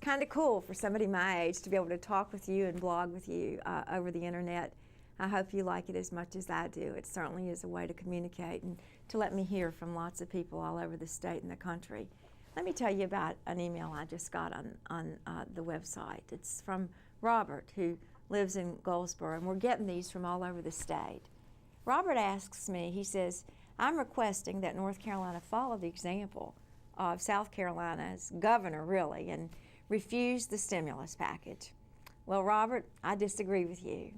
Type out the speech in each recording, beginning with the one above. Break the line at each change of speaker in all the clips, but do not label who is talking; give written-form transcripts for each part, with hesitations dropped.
kind of cool for somebody my age to be able to talk with you and blog with you over the internet. I hope you like it as much as I do. It certainly is a way to communicate and to let me hear from lots of people all over the state and the country. Let me tell you about an email I just got on the website. It's from Robert, who lives in Goldsboro, and we're getting these from all over the state. Robert asks me, he says, I'm requesting that North Carolina follow the example of South Carolina's governor, really, and refuse the stimulus package. Well, Robert, I disagree with you.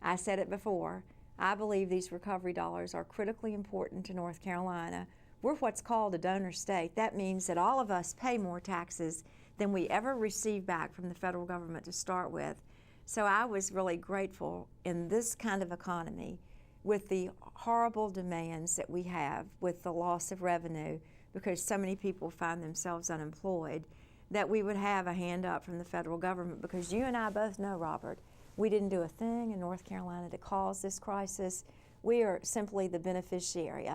I said it before. I believe these recovery dollars are critically important to North Carolina. We're what's called a donor state. That means that all of us pay more taxes than we ever receive back from the federal government to start with. So I was really grateful in this kind of economy, with the horrible demands that we have with the loss of revenue because so many people find themselves unemployed, that we would have a hand up from the federal government, because you and I both know, Robert, we didn't do a thing in North Carolina to cause this crisis. We are simply the beneficiary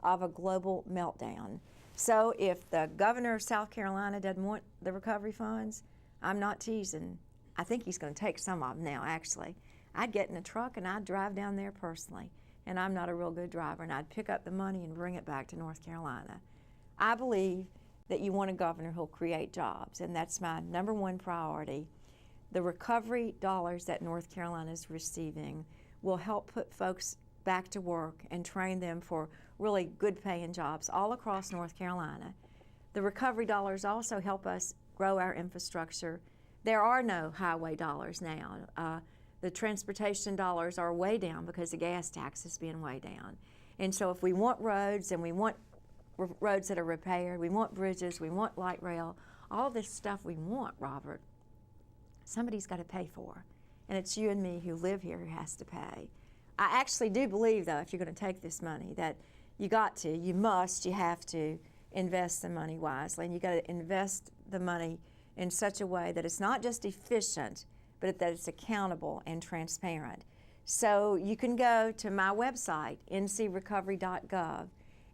of a global meltdown. So if the governor of South Carolina doesn't want the recovery funds, I'm not teasing. I think he's going to take some of them now, actually. I'd get in a truck and I'd drive down there personally, and I'm not a real good driver, and I'd pick up the money and bring it back to North Carolina. I believe that you want a governor who'll create jobs, and that's my number one priority. The recovery dollars that North Carolina is receiving will help put folks back to work and train them for really good paying jobs all across North Carolina. The recovery dollars also help us grow our infrastructure. There are no highway dollars now. The transportation dollars are way down because the gas tax is being way down. And so if we want roads, and we want roads that are repaired, we want bridges, we want light rail, all this stuff we want, Robert, somebody's got to pay for. And it's you and me who live here who has to pay. I actually do believe, though, if you're going to take this money, that you got to, you must, you have to invest the money wisely. And you got to invest the money in such a way that it's not just efficient, but that it's accountable and transparent. So you can go to my website, ncrecovery.gov,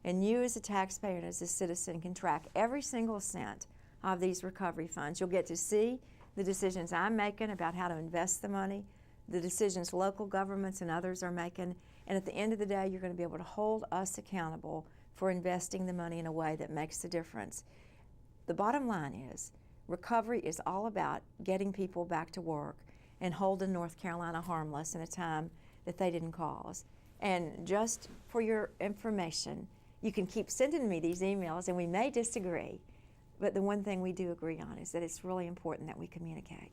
and you as a taxpayer and as a citizen can track every single cent of these recovery funds. You'll get to see the decisions I'm making about how to invest the money, the decisions local governments and others are making, and at the end of the day, you're going to be able to hold us accountable for investing the money in a way that makes a difference. The bottom line is, recovery is all about getting people back to work and holding North Carolina harmless in a time that they didn't cause. And just for your information, you can keep sending me these emails, and we may disagree, but the one thing we do agree on is that it's really important that we communicate.